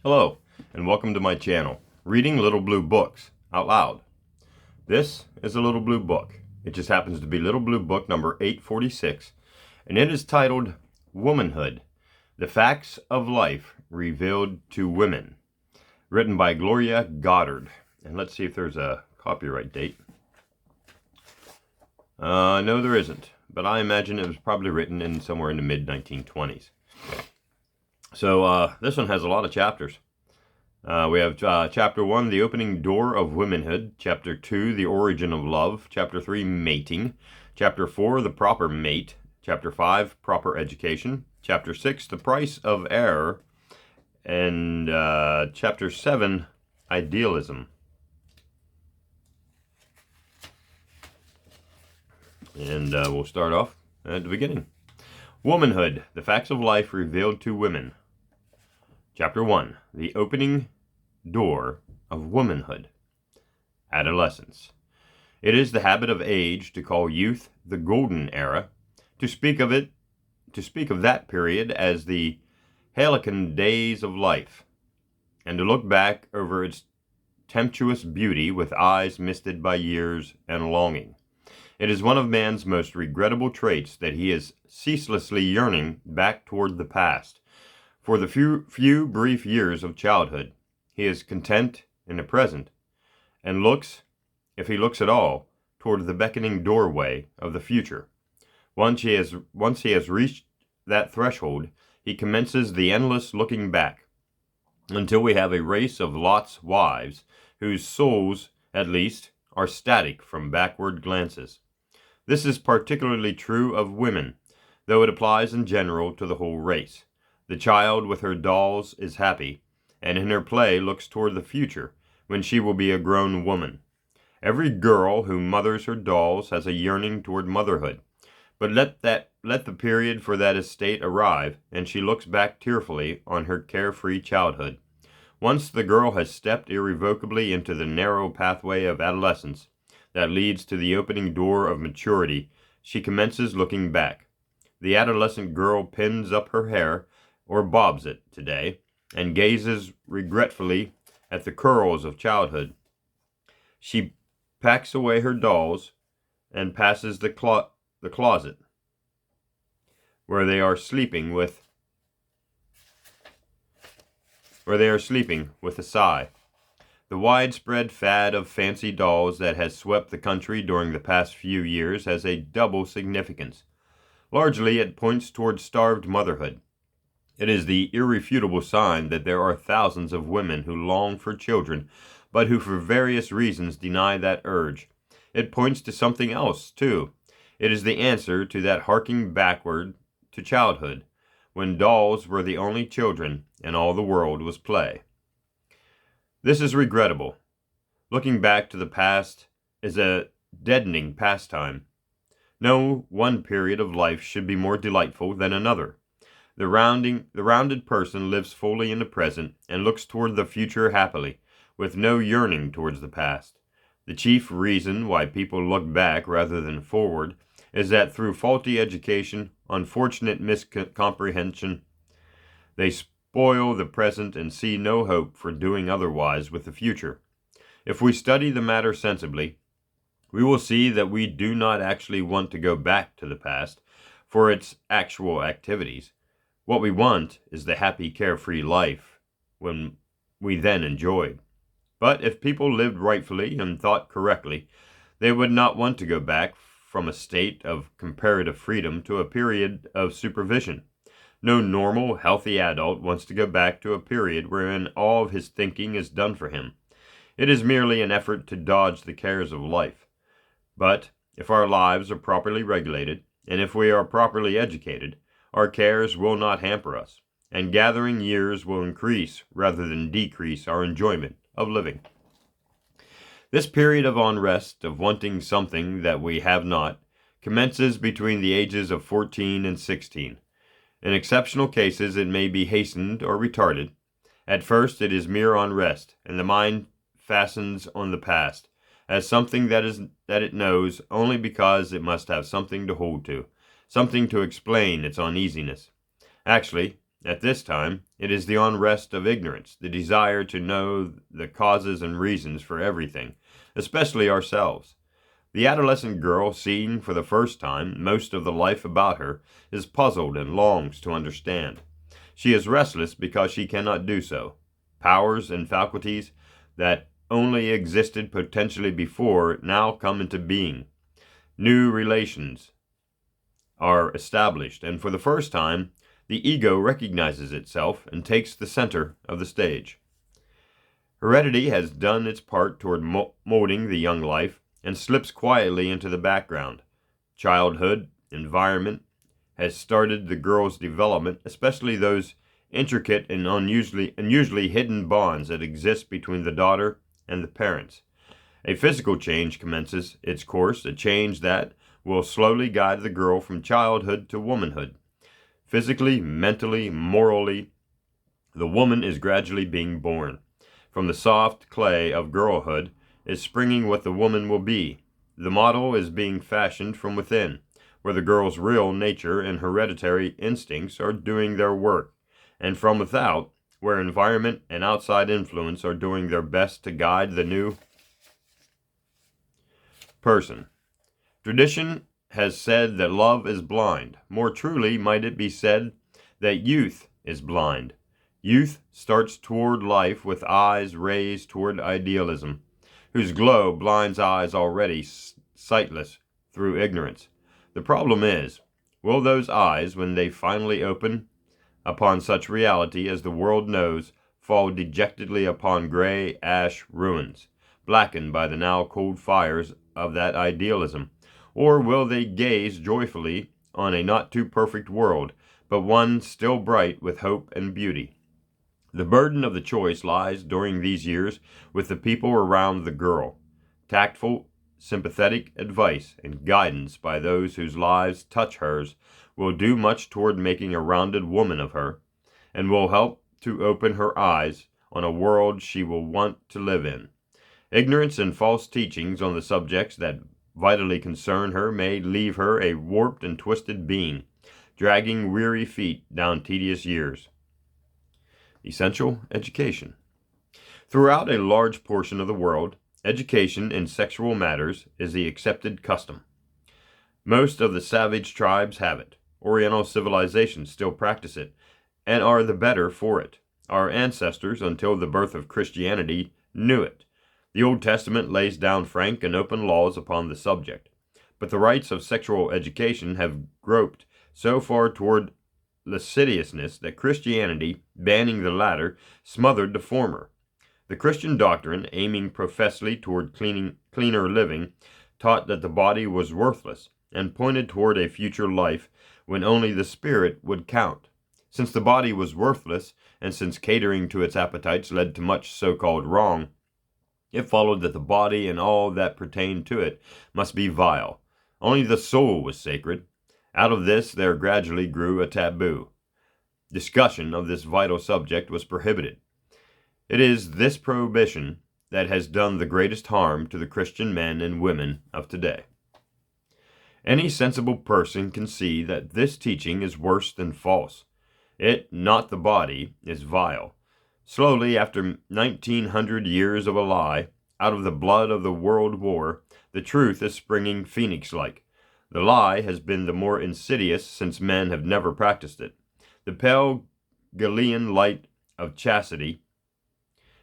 Hello, and welcome to my channel, Reading Little Blue Books Out Loud. This is a little blue book. It just happens to be Little Blue Book number 846, and it is titled Womanhood, The Facts of Life Revealed to Women, written by Gloria Goddard. And let's see if there's a copyright date. No, there isn't, but I imagine it was probably written in somewhere in the mid-1920s. So this one has a lot of chapters. We have Chapter 1, The Opening Door of Womanhood. Chapter 2, The Origin of Love. Chapter 3, Mating. Chapter 4, The Proper Mate. Chapter 5, Proper Education. Chapter 6, The Price of Error. And Chapter 7, Idealism. And we'll start off at the beginning. Womanhood, The Facts of Life Revealed to Women. Chapter 1, The Opening Door of Womanhood. Adolescence. It is the habit of age to call youth the golden era, to speak of that period as the halcyon days of life, and to look back over its tempestuous beauty with eyes misted by years and longing. It is one of man's most regrettable traits that he is ceaselessly yearning back toward the past. For the few brief years of childhood, he is content in the present, and looks, if he looks at all, toward the beckoning doorway of the future. Once he has reached that threshold, he commences the endless looking back, until we have a race of Lot's wives, whose souls, at least, are static from backward glances. This is particularly true of women, though it applies in general to the whole race. The child with her dolls is happy, and in her play looks toward the future, when she will be a grown woman. Every girl who mothers her dolls has a yearning toward motherhood, but let the period for that estate arrive, and she looks back tearfully on her carefree childhood. Once the girl has stepped irrevocably into the narrow pathway of adolescence that leads to the opening door of maturity, she commences looking back. The adolescent girl pins up her hair, or bobs it today, and gazes regretfully at the curls of childhood. She packs away her dolls and passes the closet where they are sleeping with a sigh. The widespread fad of fancy dolls that has swept the country during the past few years has a double significance. Largely, it points toward starved motherhood. It is the irrefutable sign that there are thousands of women who long for children, but who for various reasons deny that urge. It points to something else, too. It is the answer to that harking backward to childhood, when dolls were the only children and all the world was play. This is regrettable. Looking back to the past is a deadening pastime. No one period of life should be more delightful than another. The rounded person lives fully in the present and looks toward the future happily, with no yearning towards the past. The chief reason why people look back rather than forward is that through faulty education, unfortunate miscomprehension, they spoil the present and see no hope for doing otherwise with the future. If we study the matter sensibly, we will see that we do not actually want to go back to the past for its actual activities. What we want is the happy, carefree life when we then enjoyed. But if people lived rightfully and thought correctly, they would not want to go back from a state of comparative freedom to a period of supervision. No normal, healthy adult wants to go back to a period wherein all of his thinking is done for him. It is merely an effort to dodge the cares of life. But if our lives are properly regulated, and if we are properly educated, our cares will not hamper us, and gathering years will increase rather than decrease our enjoyment of living. This period of unrest, of wanting something that we have not, commences between the ages of 14 and 16. In exceptional cases, it may be hastened or retarded. At first, it is mere unrest, and the mind fastens on the past as something that it knows only because it must have something to hold to, something to explain its uneasiness. Actually, At this time, it is the unrest of ignorance, the desire to know the causes and reasons for everything, especially ourselves. The adolescent girl, seeing for the first time most of the life about her, is puzzled and longs to understand. She is restless because she cannot do so. Powers and faculties that only existed potentially before now come into being. New relations are established, and for the first time, the ego recognizes itself and takes the center of the stage. Heredity has done its part toward molding the young life and slips quietly into the background. Childhood, environment, has started the girl's development, especially those intricate and unusually hidden bonds that exist between the daughter and the parents. A physical change commences its course, a change that will slowly guide the girl from childhood to womanhood. Physically, mentally, morally, the woman is gradually being born. From the soft clay of girlhood is springing what the woman will be. The model is being fashioned from within, where the girl's real nature and hereditary instincts are doing their work, and from without, where environment and outside influence are doing their best to guide the new person. Tradition has said that love is blind. More truly, might it be said that youth is blind. Youth starts toward life with eyes raised toward idealism, whose glow blinds eyes already sightless through ignorance. The problem is, will those eyes, when they finally open upon such reality as the world knows, fall dejectedly upon gray ash ruins, blackened by the now cold fires of that idealism? Or will they gaze joyfully on a not too perfect world, but one still bright with hope and beauty? The burden of the choice lies during these years with the people around the girl. Tactful, sympathetic advice and guidance by those whose lives touch hers will do much toward making a rounded woman of her, and will help to open her eyes on a world she will want to live in. Ignorance and false teachings on the subjects that vitally concern her may leave her a warped and twisted being, dragging weary feet down tedious years. Essential education. Throughout a large portion of the world, education in sexual matters is the accepted custom. Most of the savage tribes have it. Oriental civilizations still practice it, and are the better for it. Our ancestors, until the birth of Christianity, knew it. The Old Testament lays down frank and open laws upon the subject, but the rites of sexual education have groped so far toward lasciviousness that Christianity, banning the latter, smothered the former. The Christian doctrine, aiming professedly toward cleaner living, taught that the body was worthless, and pointed toward a future life when only the spirit would count. Since the body was worthless, and since catering to its appetites led to much so-called wrong, it followed that the body and all that pertained to it must be vile. Only the soul was sacred. Out of this there gradually grew a taboo. Discussion of this vital subject was prohibited. It is this prohibition that has done the greatest harm to the Christian men and women of today. Any sensible person can see that this teaching is worse than false. It, not the body, is vile. Slowly, after 1900 years of a lie, out of the blood of the world war, the truth is springing phoenix-like. The lie has been the more insidious since men have never practiced it. The pale Galilean light of chastity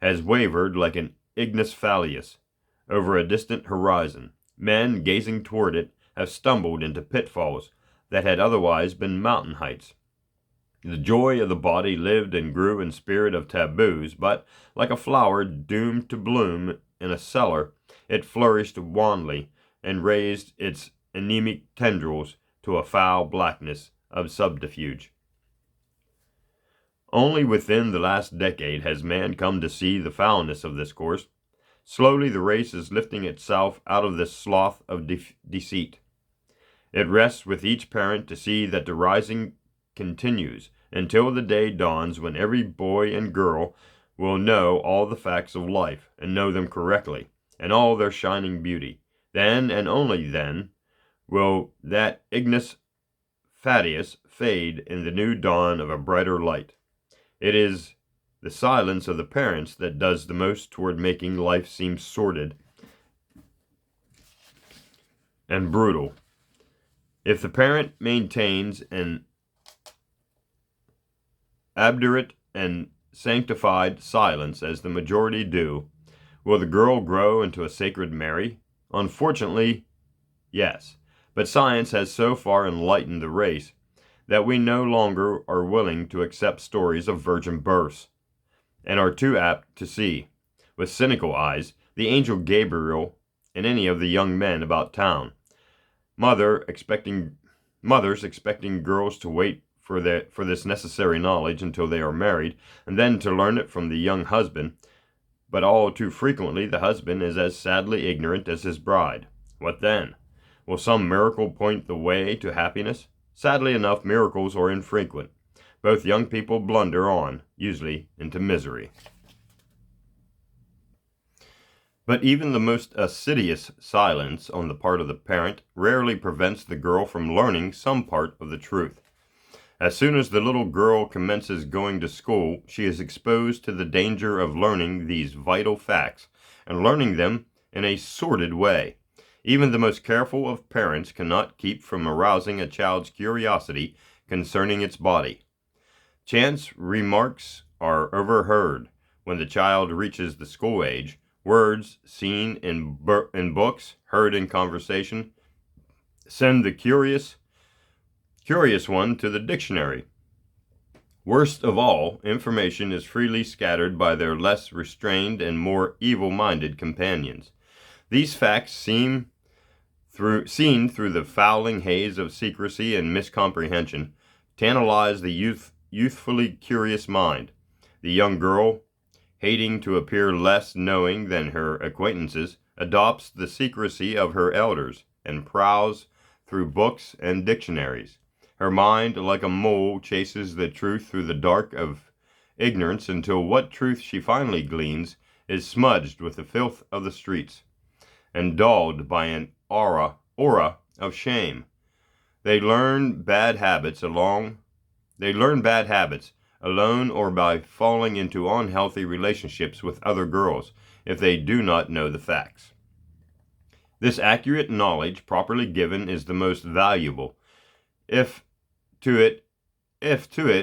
has wavered like an ignis fatuus over a distant horizon. Men, gazing toward it, have stumbled into pitfalls that had otherwise been mountain heights. The joy of the body lived and grew in spirit of taboos, but, like a flower doomed to bloom in a cellar, it flourished wanly and raised its anemic tendrils to a foul blackness of subterfuge. Only within the last decade has man come to see the foulness of this course. Slowly the race is lifting itself out of this slough of deceit. It rests with each parent to see that the rising continues until the day dawns when every boy and girl will know all the facts of life, and know them correctly, and all their shining beauty. Then, and only then, will that ignis fatuus fade in the new dawn of a brighter light. It is the silence of the parents that does the most toward making life seem sordid and brutal. If the parent maintains an obdurate and sanctified silence, as the majority do, will the girl grow into a sacred Mary? Unfortunately, yes. But science has so far enlightened the race that we no longer are willing to accept stories of virgin births, and are too apt to see, with cynical eyes, the angel Gabriel in any of the young men about town. Mothers expecting girls to wait for this necessary knowledge until they are married, and then to learn it from the young husband. But all too frequently the husband is as sadly ignorant as his bride. What then? Will some miracle point the way to happiness? Sadly enough, miracles are infrequent. Both young people blunder on, usually into misery. But even the most assiduous silence on the part of the parent rarely prevents the girl from learning some part of the truth. As soon as the little girl commences going to school, she is exposed to the danger of learning these vital facts, and learning them in a sordid way. Even the most careful of parents cannot keep from arousing a child's curiosity concerning its body. Chance remarks are overheard when the child reaches the school age. Words seen in books, heard in conversation, send the curious one to the dictionary. Worst of all, information is freely scattered by their less restrained and more evil-minded companions. These facts seen through the fouling haze of secrecy and miscomprehension, tantalize the youthfully curious mind. The young girl, hating to appear less knowing than her acquaintances, adopts the secrecy of her elders, and prowls through books and dictionaries. Her mind, like a mole, chases the truth through the dark of ignorance until what truth she finally gleans is smudged with the filth of the streets, and dulled by an aura of shame. They learn bad habits alone or by falling into unhealthy relationships with other girls if they do not know the facts. This accurate knowledge, properly given, is the most valuable. If to it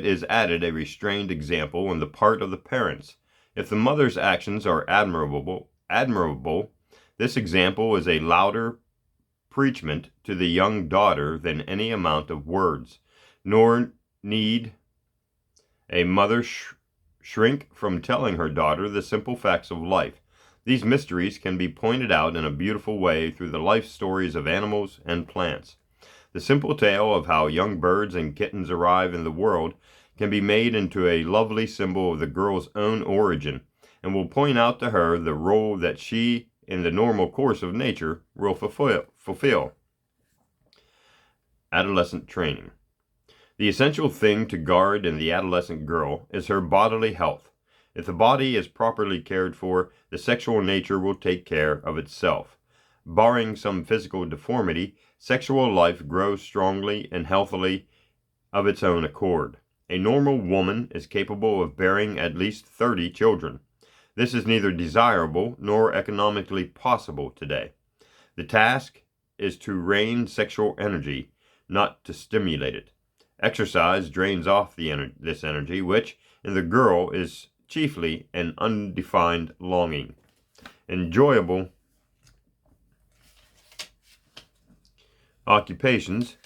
is added a restrained example on the part of the parents, if the mother's actions are admirable, this example is a louder preachment to the young daughter than any amount of words. Nor need a mother shrink from telling her daughter the simple facts of life. These mysteries can be pointed out in a beautiful way through the life stories of animals and plants. The simple tale of how young birds and kittens arrive in the world can be made into a lovely symbol of the girl's own origin, and will point out to her the role that she, in the normal course of nature, will fulfill. Adolescent training. The essential thing to guard in the adolescent girl is her bodily health. If the body is properly cared for, the sexual nature will take care of itself. Barring some physical deformity, sexual life grows strongly and healthily of its own accord. A normal woman is capable of bearing at least 30 children. This is neither desirable nor economically possible today. The task is to rein sexual energy, not to stimulate it. Exercise drains off this energy, which, in the girl, is chiefly an undefined longing. Enjoyable occupations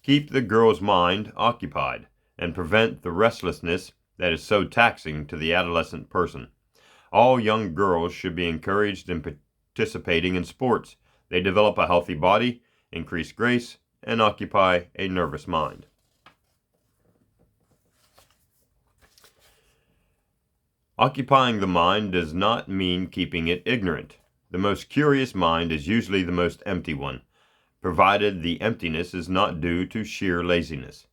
keep the girl's mind occupied and prevent the restlessness that is so taxing to the adolescent person. All young girls should be encouraged in participating in sports. They develop a healthy body, increase grace, and occupy a nervous mind. Occupying the mind does not mean keeping it ignorant. The most curious mind is usually the most empty one, provided the emptiness is not due to sheer laziness.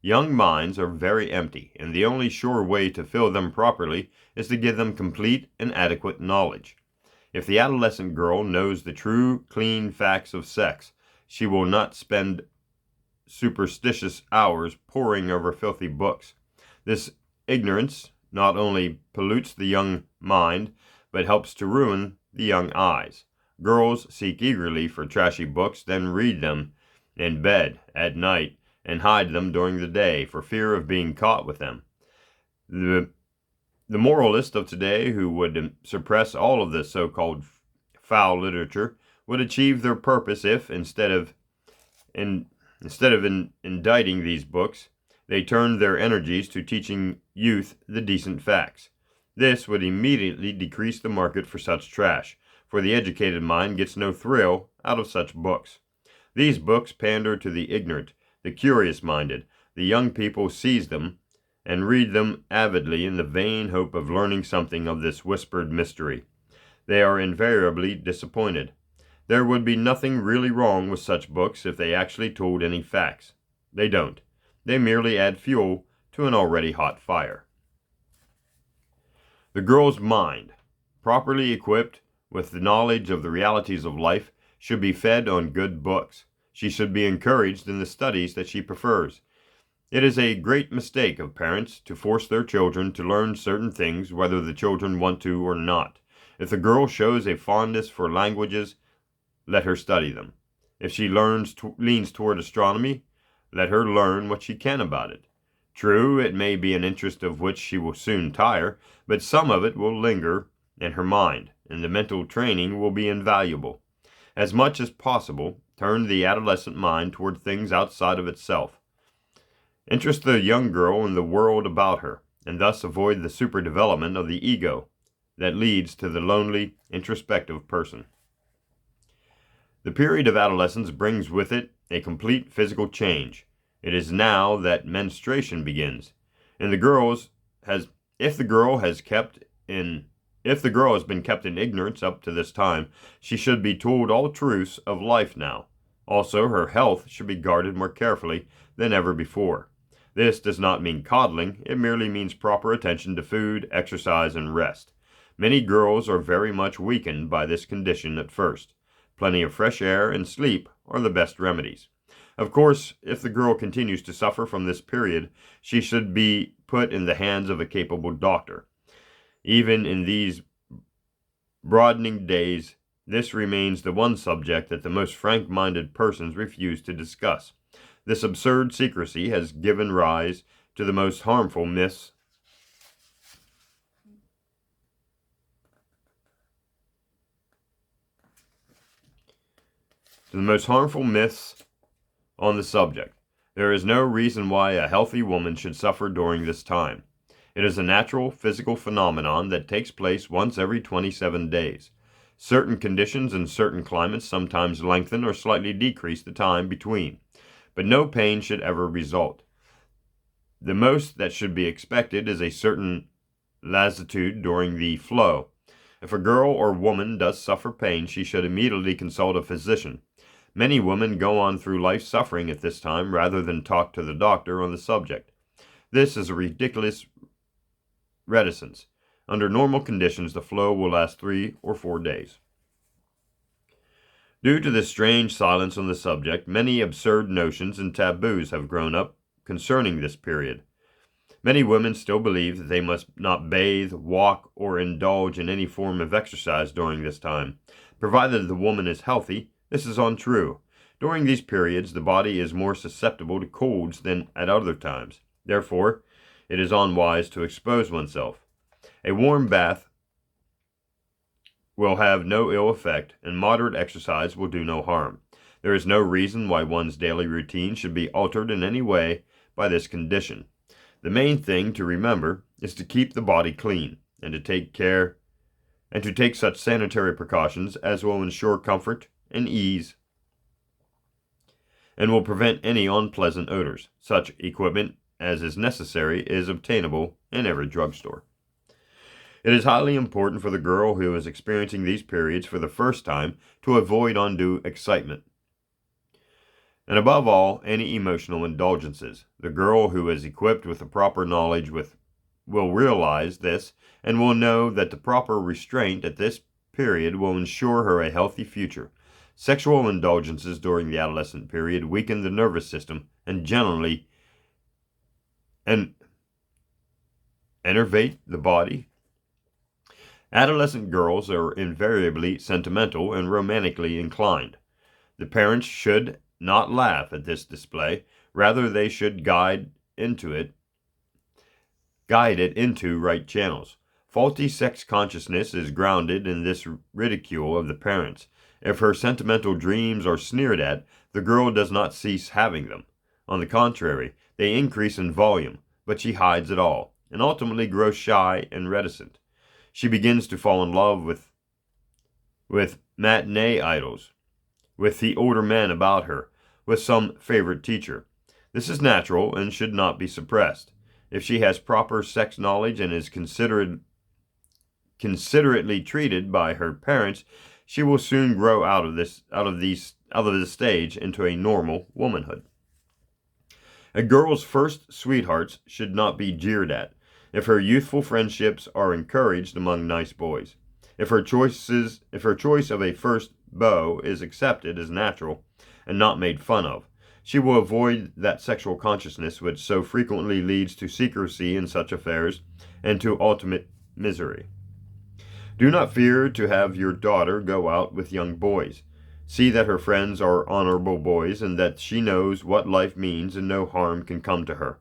Young minds are very empty, and the only sure way to fill them properly is to give them complete and adequate knowledge. If the adolescent girl knows the true, clean facts of sex, she will not spend superstitious hours poring over filthy books. This ignorance not only pollutes the young mind, but helps to ruin the young eyes. Girls seek eagerly for trashy books, then read them in bed at night and hide them during the day for fear of being caught with them. The moralist of today, who would suppress all of this so-called foul literature, would achieve their purpose if, instead of indicting these books, they turned their energies to teaching youth the decent facts. This would immediately decrease the market for such trash, for the educated mind gets no thrill out of such books. These books pander to the ignorant, the curious-minded. The young people seize them and read them avidly in the vain hope of learning something of this whispered mystery. They are invariably disappointed. There would be nothing really wrong with such books if they actually told any facts. They don't. They merely add fuel to an already hot fire. The girl's mind, properly equipped with the knowledge of the realities of life, should be fed on good books. She should be encouraged in the studies that she prefers. It is a great mistake of parents to force their children to learn certain things whether the children want to or not. If the girl shows a fondness for languages, let her study them. If she leans toward astronomy, let her learn what she can about it. True, it may be an interest of which she will soon tire, but some of it will linger in her mind, and the mental training will be invaluable. As much as possible, turn the adolescent mind toward things outside of itself. Interest the young girl in the world about her, and thus avoid the superdevelopment of the ego that leads to the lonely, introspective person. The period of adolescence brings with it a complete physical change. It is now that menstruation begins, and if the girl has been kept in ignorance up to this time, she should be told all truths of life now. Also, her health should be guarded more carefully than ever before. This does not mean coddling, it merely means proper attention to food, exercise, and rest. Many girls are very much weakened by this condition at first. Plenty of fresh air and sleep are the best remedies. Of course, if the girl continues to suffer from this period, she should be put in the hands of a capable doctor. Even in these broadening days, this remains the one subject that the most frank-minded persons refuse to discuss. This absurd secrecy has given rise to the most harmful myths on the subject. There is no reason why a healthy woman should suffer during this time. It is a natural physical phenomenon that takes place once every 27 days. Certain conditions in certain climates sometimes lengthen or slightly decrease the time between, but no pain should ever result. The most that should be expected is a certain lassitude during the flow. If a girl or woman does suffer pain, she should immediately consult a physician. Many women go on through life suffering at this time rather than talk to the doctor on the subject. This is a ridiculous reticence. Under normal conditions, the flow will last 3 or 4 days. Due to this strange silence on the subject, many absurd notions and taboos have grown up concerning this period. Many women still believe that they must not bathe, walk, or indulge in any form of exercise during this time. Provided the woman is healthy, this is untrue. During these periods, the body is more susceptible to colds than at other times. Therefore, it is unwise to expose oneself. A warm bath will have no ill effect, and moderate exercise will do no harm. There is no reason why one's daily routine should be altered in any way by this condition. The main thing to remember is to keep the body clean, and to take such sanitary precautions as will ensure comfort and ease, and will prevent any unpleasant odors. Such equipment as is necessary is obtainable in every drugstore. It is highly important for the girl who is experiencing these periods for the first time to avoid undue excitement, and above all, any emotional indulgences. The girl who is equipped with the proper knowledge will realize this and will know that the proper restraint at this period will ensure her a healthy future. Sexual indulgences during the adolescent period weaken the nervous system and generally enervate the body. Adolescent girls are invariably sentimental and romantically inclined. The parents should not laugh at this display. Rather, they should guide it into right channels. Faulty sex consciousness is grounded in this ridicule of the parents. If her sentimental dreams are sneered at, the girl does not cease having them. On the contrary, they increase in volume, but she hides it all, and ultimately grows shy and reticent. She begins to fall in love with matinee idols, with the older men about her, with some favorite teacher. This is natural and should not be suppressed. If she has proper sex knowledge and is considerately treated by her parents, she will soon grow out of this stage into a normal womanhood. A girl's first sweethearts should not be jeered at. If her youthful friendships are encouraged among nice boys, if her choice of a first beau is accepted as natural and not made fun of, she will avoid that sexual consciousness which so frequently leads to secrecy in such affairs and to ultimate misery. Do not fear to have your daughter go out with young boys. See that her friends are honorable boys and that she knows what life means and no harm can come to her.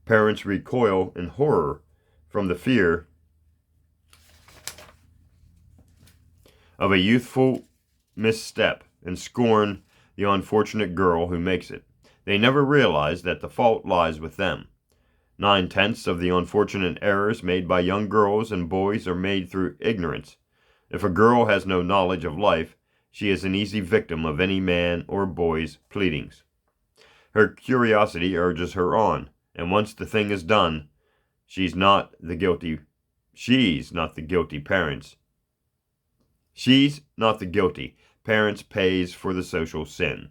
Parents recoil in horror from the fear of a youthful misstep and scorn the unfortunate girl who makes it. They never realize that the fault lies with them. 9/10 of the unfortunate errors made by young girls and boys are made through ignorance. If a girl has no knowledge of life, she is an easy victim of any man or boy's pleadings. Her curiosity urges her on, and once the thing is done, she's not the guilty parents. She's not the guilty. Parents pays for the social sin.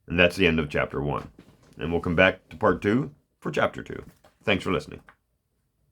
And that's the end of chapter 1. And we'll come back to part 2 for chapter 2. Thanks for listening.